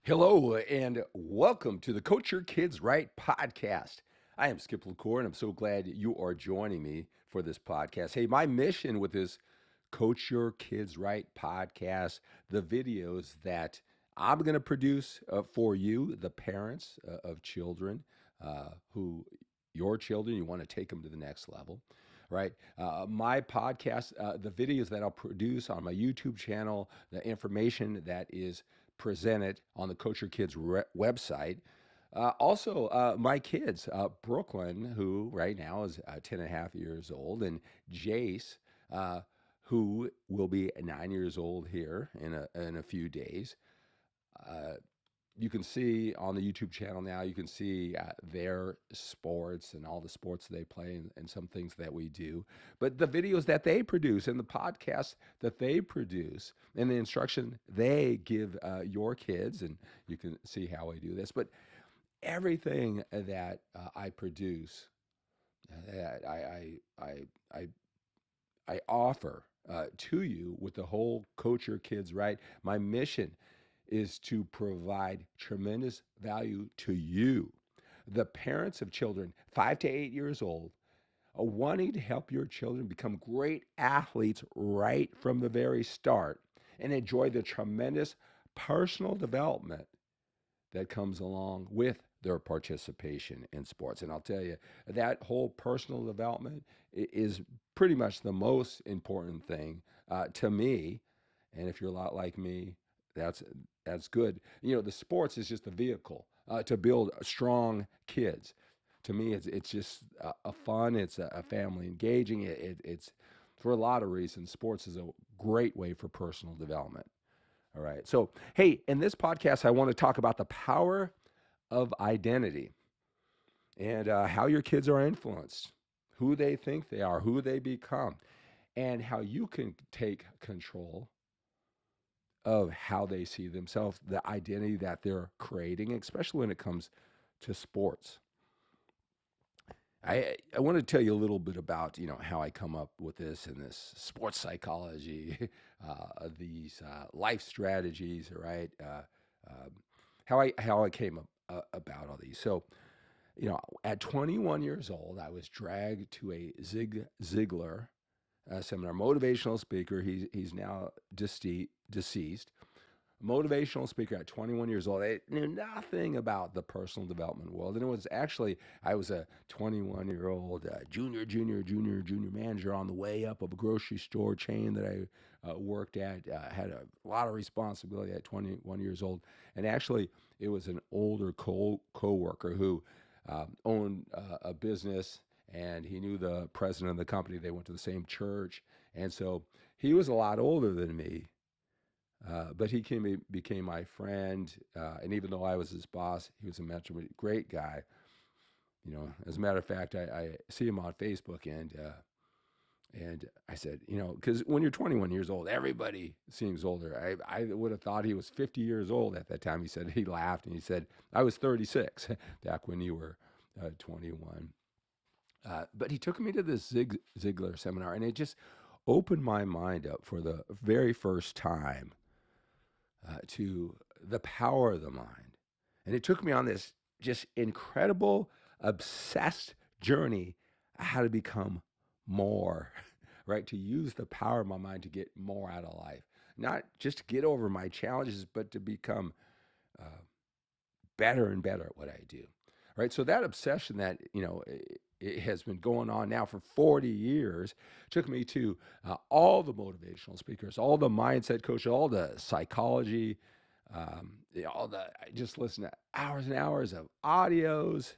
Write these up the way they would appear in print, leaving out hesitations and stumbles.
Hello and welcome to the Coach Your Kids Right podcast. I am Skip La Cour, and I'm so glad you are joining me for this podcast. Hey, my mission with this Coach Your Kids Right podcast, the videos that I'm going to produce for you, the parents of children who your children, you want to take them to the next level, right? My podcast, the videos that I'll produce on my YouTube channel, the information that is presented on the Coach Your Kids website. Also, my kids, Brooklyn, who right now is 10 and a half years old, and Jace, uh, who will be 9 years old here in a few days. Uh, you can see on the YouTube channel now, you can see their sports and all the sports they play and some things that we do. But the videos that they produce and the podcasts that they produce and the instruction they give your kids, and you can see how I do this. But everything that I produce, that I offer to you with the whole Coach Your Kids Right. My mission is to provide tremendous value to you, the parents of children 5 to 8 years old, wanting to help your children become great athletes right from the very start and enjoy the tremendous personal development that comes along with their participation in sports. And I'll tell you, that whole personal development is pretty much the most important thing to me. And if you're a lot like me, that's that's good. You know, the sports is just a vehicle to build strong kids. To me, it's just a fun. It's a family engaging. It's for a lot of reasons. Sports is a great way for personal development. All right. So, hey, in this podcast, I want to talk about the power of identity and how your kids are influenced, who they think they are, who they become, and how you can take control of how they see themselves, the identity that they're creating, especially when it comes to sports. I want to tell you a little bit about how I come up with this and this sports psychology, these life strategies, right? Um, how I came up about all these. So at 21 years old, I was dragged to a Ziglar seminar, motivational speaker. He's now deceased, motivational speaker at 21 years old. I knew nothing about the personal development world. And it was actually, I was a 21-year-old junior manager on the way up of a grocery store chain that I worked at, had a lot of responsibility at 21 years old. And actually, it was an older co-worker who owned a business, and he knew the president of the company. They went to the same church. And so he was a lot older than me, but became my friend, and even though I was his boss, he was a mentor, great guy. As a matter of fact, I see him on Facebook, and I said, because when you're 21 years old, everybody seems older. I would have thought he was 50 years old at that time. He laughed and he said, I was 36 back when you were 21. But he took me to this Ziglar seminar, and it just opened my mind up for the very first time to the power of the mind. And it took me on this just incredible, obsessed journey how to become more, right? To use the power of my mind to get more out of life. Not just to get over my challenges, but to become uh, better and better at what I do, right? So that obsession that, it has been going on now for 40 years took me to all the motivational speakers, all the mindset coaches, all the psychology, I just listened to hours and hours of audios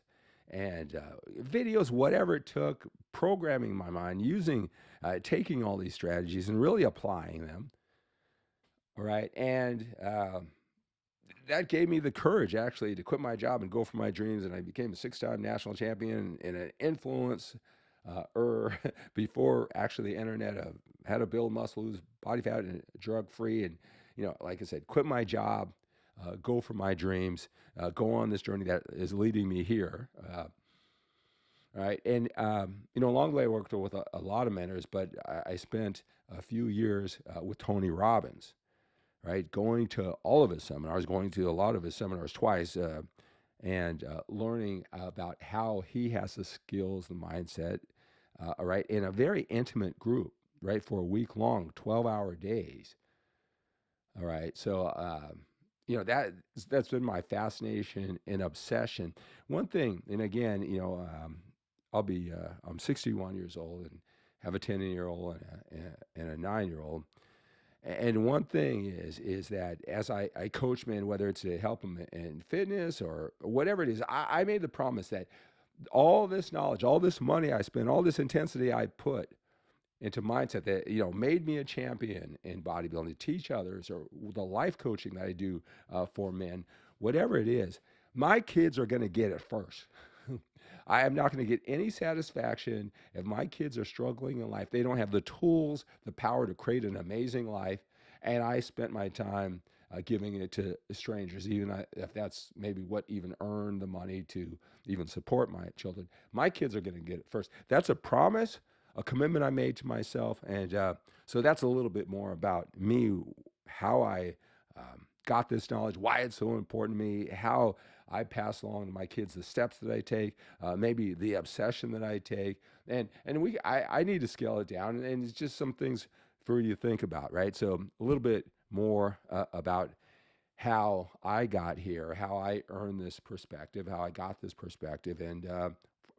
and videos, whatever it took, programming my mind, taking all these strategies and really applying them. All right. And that gave me the courage actually to quit my job and go for my dreams. And I became a 6-time national champion and an influence before actually the internet of how to build muscle, lose body fat, and drug free. And, like I said, quit my job, go for my dreams, go on this journey that is leading me here. Right. And, along the way, I worked with a lot of mentors, but I spent a few years with Tony Robbins. right? Going to all of his seminars, going to a lot of his seminars twice, and learning about how he has the skills, the mindset, right, in a very intimate group, right, for a week long, 12-hour days. All right. So, that's been my fascination and obsession. One thing, and again, I'm 61 years old and have a 10-year-old and a 9-year-old. And one thing is that as I coach men, whether it's to help them in fitness or whatever it is, I made the promise that all this knowledge, all this money I spend, all this intensity I put into mindset that made me a champion in bodybuilding, to teach others, or the life coaching that I do for men, whatever it is, my kids are going to get it first. I am not going to get any satisfaction if my kids are struggling in life. They don't have the tools, the power to create an amazing life, and I spent my time giving it to strangers, even if that's maybe what even earned the money to even support my children. My kids are going to get it first. That's a promise, a commitment I made to myself. And so that's a little bit more about me, how I got this knowledge, why it's so important to me, how I pass along to my kids the steps that I take, maybe the obsession that I take. I need to scale it down. And it's just some things for you to think about, right? So a little bit more about how I got here, how I earned this perspective, how I got this perspective, and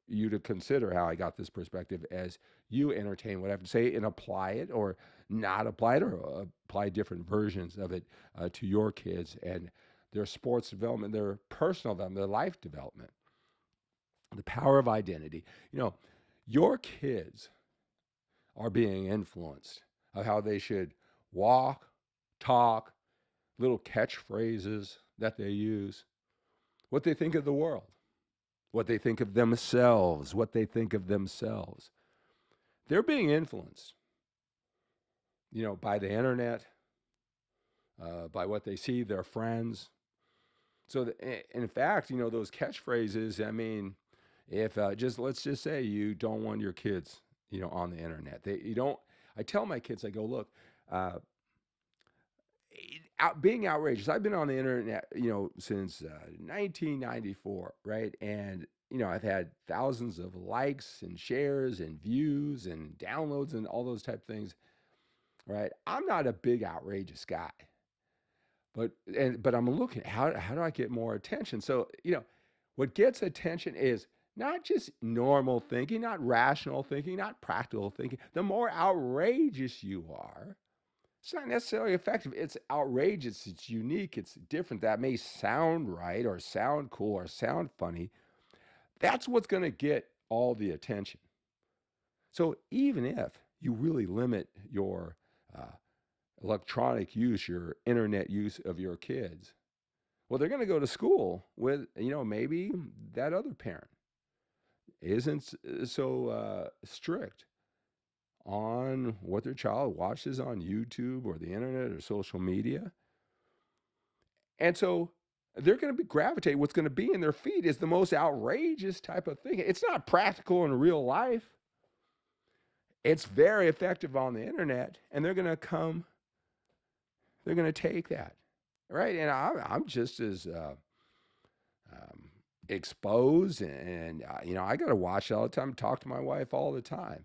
you to consider how I got this perspective as you entertain what I have to say and apply it or not apply it, or apply different versions of it to your kids and their sports development, their personal development, their life development. The power of identity. Your kids are being influenced of how they should walk, talk, little catchphrases that they use, what they think of the world, what they think of themselves, what they think of themselves. They're being influenced, by the internet, by what they see, their friends. So, in fact, those catchphrases, I mean, if let's just say you don't want your kids, on the internet, I tell my kids, I go, look, being outrageous. I've been on the internet, since 1994, right? And I've had thousands of likes and shares and views and downloads and all those type of things, right? I'm not a big outrageous guy, but I'm looking how do I get more attention? So what gets attention is not just normal thinking, not rational thinking, not practical thinking. The more outrageous you are, it's not necessarily effective. It's outrageous. It's unique. It's different. That may sound right or sound cool or sound funny. That's what's going to get all the attention. So even if you really limit your electronic use, your internet use of your kids, well, they're going to go to school with, maybe that other parent isn't so strict on what their child watches on YouTube or the internet or social media. And so they're going to be gravitate. What's going to be in their feed is the most outrageous type of thing. It's not practical in real life. It's very effective on the internet, and they're going to take that, right? And I'm just as exposed, and I got to watch it all the time, talk to my wife all the time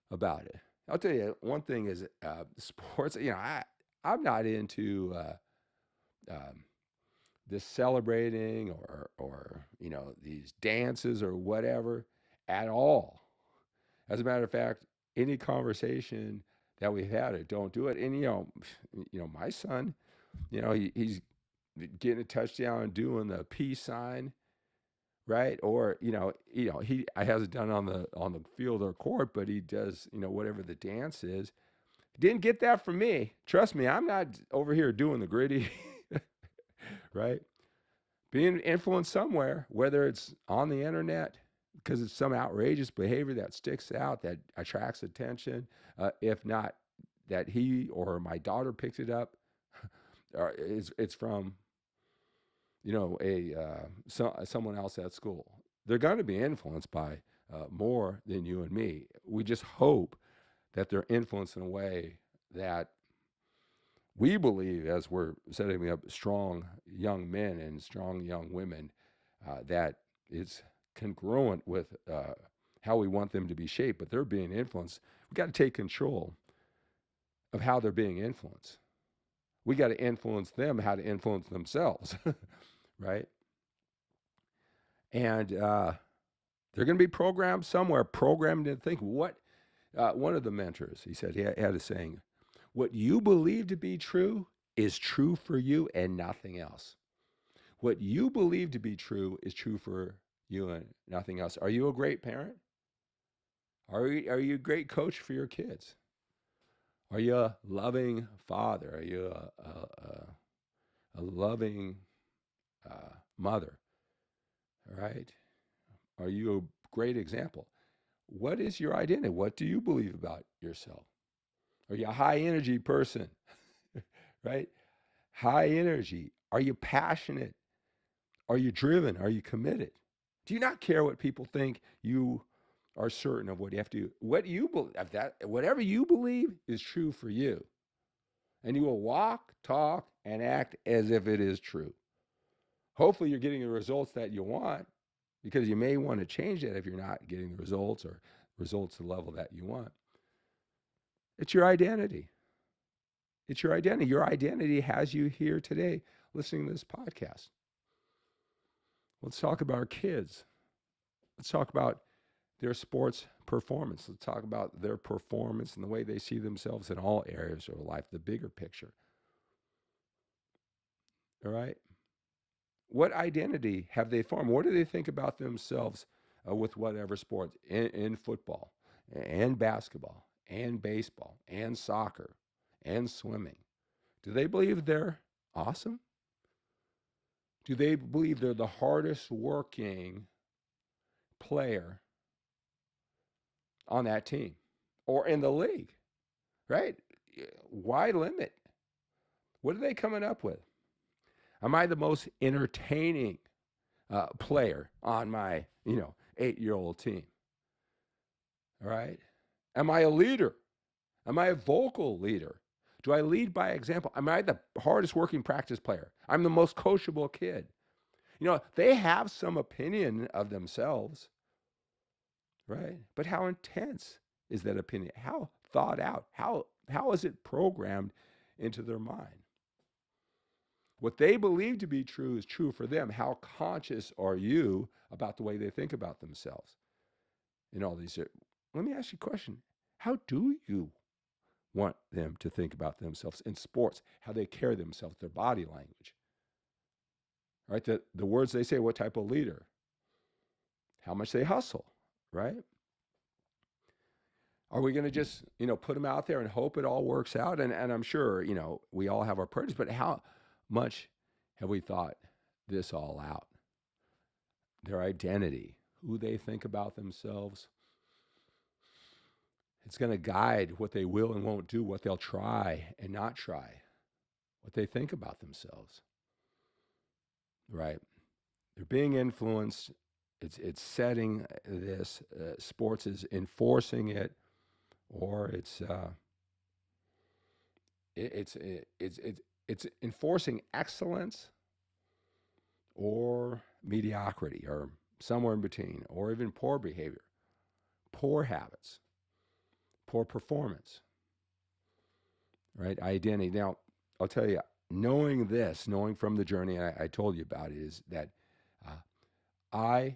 about it. I'll tell you one thing is sports. I'm not into this celebrating or these dances or whatever at all. As a matter of fact, any conversation that we've had, I don't do it. And my son, he's getting a touchdown and doing the peace sign, right? Or I hasn't done on the field or court, but he does whatever the dance is. Didn't get that from me. Trust me, I'm not over here doing the gritty, right? Being influenced somewhere, whether it's on the internet because it's some outrageous behavior that sticks out, that attracts attention, if not that he or my daughter picked it up, or it's from someone else at school. They're going to be influenced by more than you and me. We just hope that they're influenced in a way that We believe, as we're setting up strong young men and strong young women, that it's congruent with how we want them to be shaped, but they're being influenced. We got to take control of how they're being influenced. We got to influence them how to influence themselves, right? And they're going to be programmed somewhere, programmed to think what. One of the mentors, he said, he had a saying, what you believe to be true is true for you and nothing else. What you believe to be true is true for you and nothing else. Are you a great parent? Are you a great coach for your kids? Are you a loving father? Are you a loving mother? All right. Are you a great example? What is your identity? What do you believe about yourself? Are you a high energy person? Right? High energy. Are you passionate? Are you driven? Are you committed? Do you not care what people think? You are certain of what you have to do. What you believe, whatever you believe is true for you. And you will walk, talk, and act as if it is true. Hopefully you're getting the results that you want, because you may want to change that if you're not getting the results or results to the level that you want. It's your identity. It's your identity. Your identity has you here today listening to this podcast. Let's talk about our kids. Let's talk about their sports performance. Let's talk about their performance and the way they see themselves in all areas of life, the bigger picture. All right? What identity have they formed? What do they think about themselves with whatever sport? In football, and basketball, and baseball, and soccer, and swimming. Do they believe they're awesome? Do they believe they're the hardest working player on that team or in the league? Right? Why limit? What are they coming up with? Am I the most entertaining player on my 8-year-old team? All right. Am I a leader? Am I a vocal leader? Do I lead by example? Am I the hardest working practice player? I'm the most coachable kid. They have some opinion of themselves, right? But how intense is that opinion? How thought out? How is it programmed into their mind? What they believe to be true is true for them. How conscious are you about the way they think about themselves? In all these, let me ask you a question. How do you want them to think about themselves in sports? How they carry themselves, their body language, right? The words they say, what type of leader, how much they hustle, right? Are we going to just, put them out there and hope it all works out? And I'm sure, we all have our priorities, but how much have we thought this all out? Their identity, who they think about themselves. It's going to guide what they will and won't do, what they'll try and not try, what they think about themselves, right? They're being influenced. It's setting this. Sports is enforcing it, or it's enforcing excellence or mediocrity, or somewhere in between, or even poor behavior, poor habits, poor performance, right? Identity. Now, I'll tell you, knowing from the journey I told you about, is that I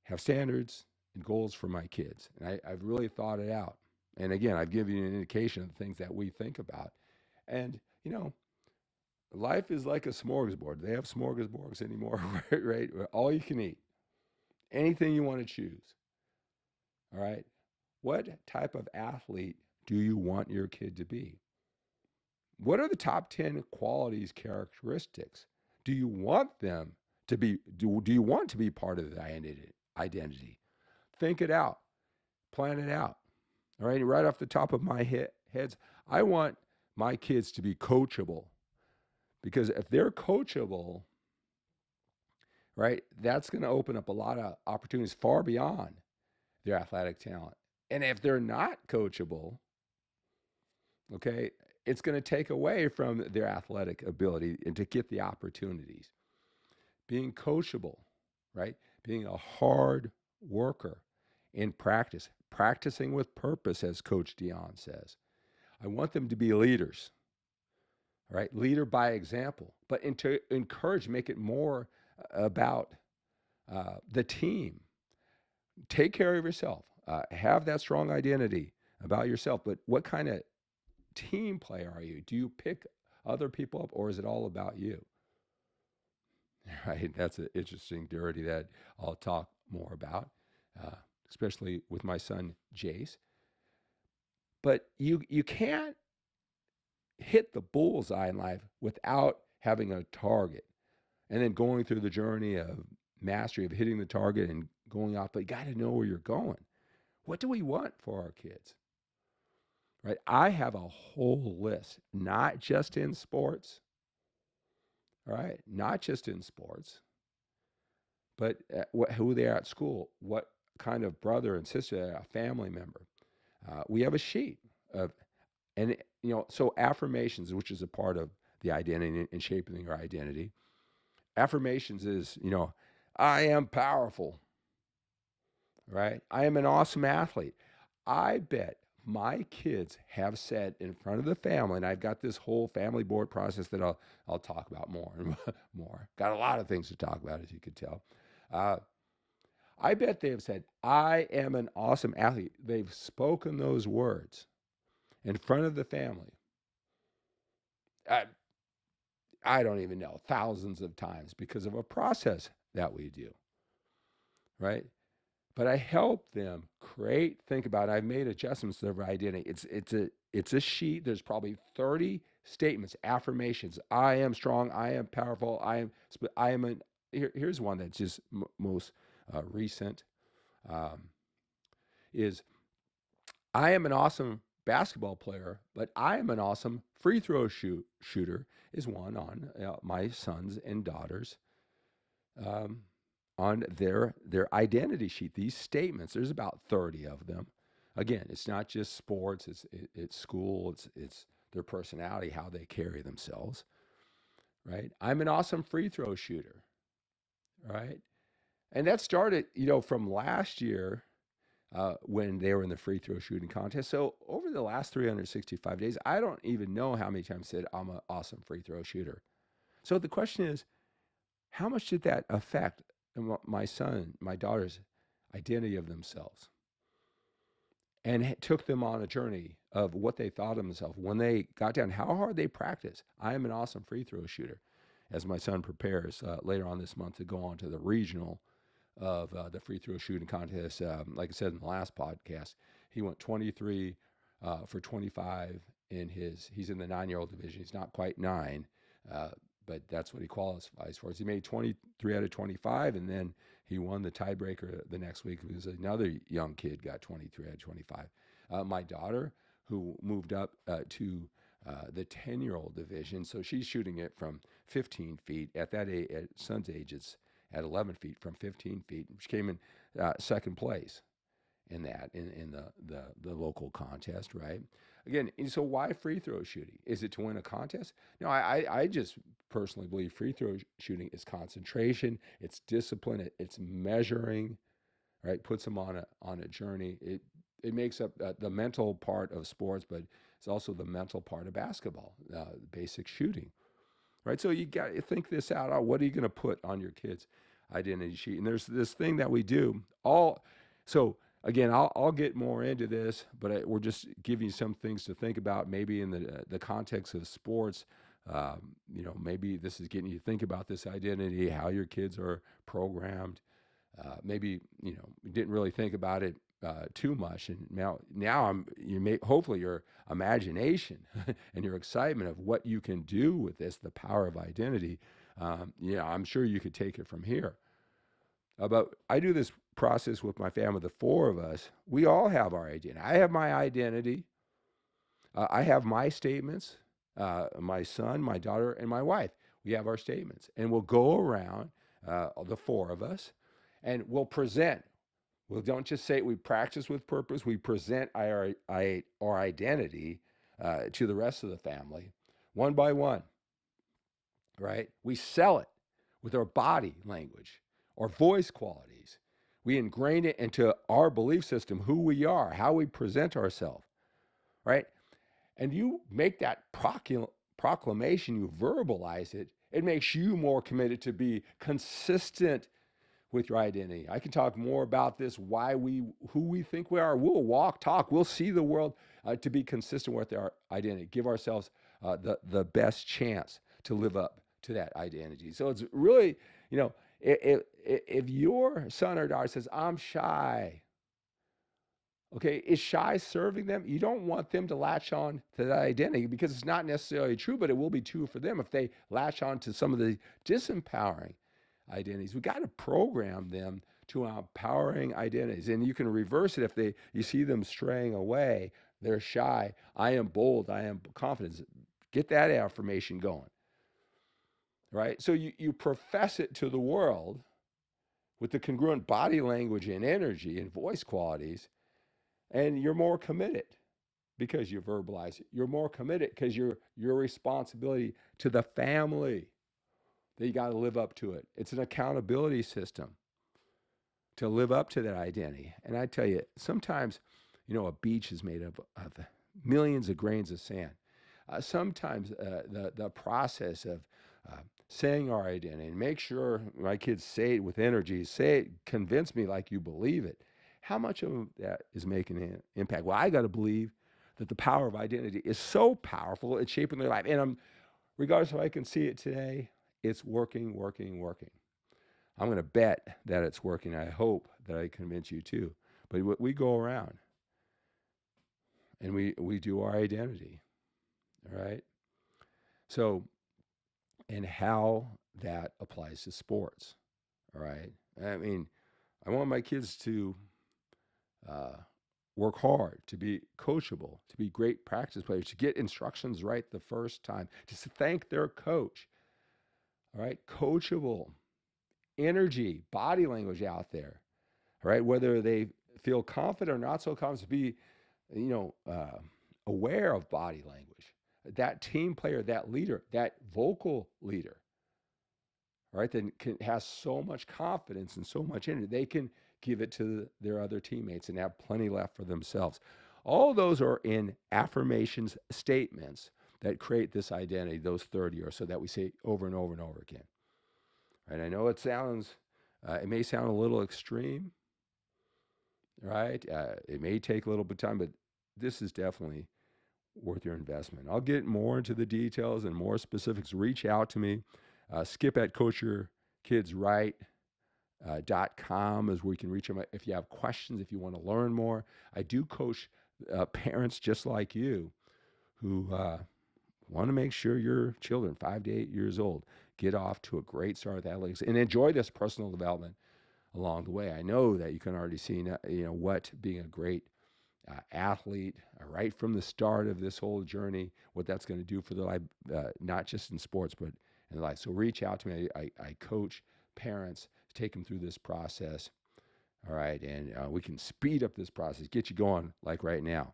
have standards and goals for my kids. And I've really thought it out. And again, I've given you an indication of the things that we think about. And, life is like a smorgasbord. They have smorgasbords anymore, right? All you can eat. Anything you want to choose. All right? What type of athlete do you want your kid to be? What are the top 10 qualities, characteristics? Do you want them to be, do you want to be part of the identity? Think it out. Plan it out. All right? Right off the top of my heads, I want my kids to be coachable. Because if they're coachable, right, that's going to open up a lot of opportunities far beyond their athletic talent. And if they're not coachable, okay, it's going to take away from their athletic ability and to get the opportunities. Being coachable, right? Being a hard worker in practice, practicing with purpose, as Coach Dion says. I want them to be leaders, right? Leader by example, but to encourage, make it more about the team. Take care of yourself. Have that strong identity about yourself. But what kind of team player are you? Do you pick other people up, or is it all about you? Right? That's an interesting dirty that I'll talk more about, uh, especially with my son Jace. But you can't hit the bullseye in life without having a target, and then going through the journey of mastery of hitting the target and going off. But you got to know where you're going. What do we want for our kids? Right? I have a whole list, not just in sports, all right? Not just in sports, but who they are at school, what kind of brother and sister, a family member. We have a sheet of, and so affirmations, which is a part of the identity and shaping your identity. Affirmations is, I am powerful, right? I am an awesome athlete. I bet my kids have said in front of the family, and I've got this whole family board process that I'll talk about more and more. Got a lot of things to talk about, as you could tell. Uh, I bet they have said, I am an awesome athlete. They've spoken those words in front of the family. I, I don't even know, thousands of times because of a process that we do, right? But I help them think about it. I've made adjustments to their identity. It's a sheet. There's probably 30 statements, affirmations. I am strong. I am powerful. I am an. Here's one that's just most recent. Um, is I am an awesome basketball player, but I am an awesome free throw shooter. Is one on my sons and daughters. Um, on their identity sheet. These statements, there's about 30 of them. Again, it's not just sports, it's school, it's their personality, how they carry themselves, right? I'm an awesome free throw shooter, right? And that started, from last year when they were in the free throw shooting contest. So over the last 365 days, I don't even know how many times I said I'm an awesome free throw shooter. So the question is, how much did that affect my son, my daughter's identity of themselves? And it took them on a journey of what they thought of themselves when they got down, how hard they practice. I am an awesome free throw shooter, as my son prepares later on this month to go on to the regional of the free throw shooting contest. Like I said in the last podcast, he went 23 for 25 he's in the 9-year-old division. He's not quite 9, but that's what he qualifies for. He made 23 out of 25, and then he won the tiebreaker the next week because another young kid got 23 out of 25. My daughter, who moved up to the 10-year-old division, so she's shooting it from 15 feet. At that age, at son's age, it's at 11 feet from 15 feet. She came in second place in that in the local contest, right? Again, so why free throw shooting? Is it to win a contest? No, I just personally believe free throw shooting is concentration, it's discipline, it's measuring, right? Puts them on a journey. It makes up the mental part of sports, but it's also the mental part of basketball, basic shooting, right? So you got to think this out. What are you going to put on your kids' identity sheet? And there's this thing that we do so again, I'll get more into this, but we're just giving you some things to think about, maybe in the context of sports. Maybe this is getting you to think about this identity, how your kids are programmed. Maybe you didn't really think about it too much, and now hopefully your imagination and your excitement of what you can do with this, the power of identity. I'm sure you could take it from here. But I do this process with my family, the four of us. We all have our identity. I have my identity. I have my statements. My son, my daughter, and my wife. We have our statements, and we'll go around, the four of us, and we'll present. We don't just say it. We practice with purpose. We present our identity to the rest of the family, one by one, right? We sell it with our body language, our voice qualities. We ingrain it into our belief system, who we are, how we present ourselves, right? And you make that proclamation, you verbalize it, it makes you more committed to be consistent with your identity. I can talk more about this, who we think we are. We'll walk, talk, we'll see the world to be consistent with our identity, give ourselves the best chance to live up to that identity. So it's really, if your son or daughter says, I'm shy, okay, is shy serving them? You don't want them to latch on to that identity because it's not necessarily true, but it will be true for them if they latch on to some of the disempowering identities. We got to program them to empowering identities, and you can reverse it if you see them straying away. They're shy. I am bold. I am confident. Get that affirmation going, right? So you profess it to the world with the congruent body language and energy and voice qualities. And you're more committed because you verbalize it. You're more committed because your responsibility to the family that you got to live up to it. It's an accountability system to live up to that identity. And I tell you, sometimes, a beach is made of millions of grains of sand. Sometimes the process of saying our identity, and make sure my kids say it with energy, say it, convince me like you believe it. How much of that is making an impact? Well, I got to believe that the power of identity is so powerful, it's shaping their life. And regardless if I can see it today, it's working, working, working. I'm going to bet that it's working. I hope that I convince you too. But we go around and we do our identity, all right? So, and how that applies to sports, all right? I mean, I want my kids to work hard, to be coachable, to be great practice players, to get instructions right the first time, to thank their coach. All right, coachable, energy, body language out there. All right, whether they feel confident or not so confident, to be, aware of body language. That team player, that leader, that vocal leader, right, that has so much confidence and so much energy, they can give it to their other teammates and have plenty left for themselves. All those are in affirmations, statements that create this identity, those 30 or so that we say over and over and over again. Right? I know it may sound a little extreme, right? It may take a little bit of time, but this is definitely worth your investment. I'll get more into the details and more specifics. Reach out to me. Skip at coachyourkidsright.com is where you can reach them if you have questions, if you want to learn more. I do coach parents just like you who want to make sure your children, 5 to 8 years old, get off to a great start with athletics and enjoy this personal development along the way. I know that you can already see, what being a great athlete right from the start of this whole journey, what that's going to do for their life, not just in sports, but in life. So reach out to me. I coach parents, take them through this process. All right. And we can speed up this process, get you going like right now.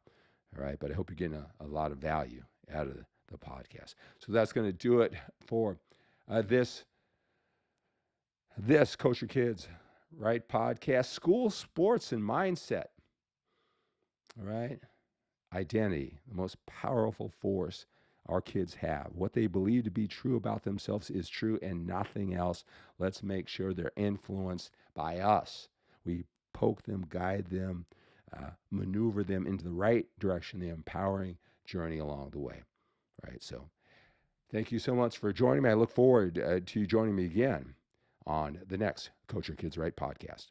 All right. But I hope you're getting a lot of value out of the podcast. So that's going to do it for this Coach Your Kids Right podcast, school, sports, and mindset. All right. Identity, the most powerful force our kids have. What they believe to be true about themselves is true and nothing else. Let's make sure they're influenced by us. We poke them, guide them, maneuver them into the right direction, the empowering journey along the way. Right. So thank you so much for joining me. I look forward to you joining me again on the next Coach Your Kids Right podcast.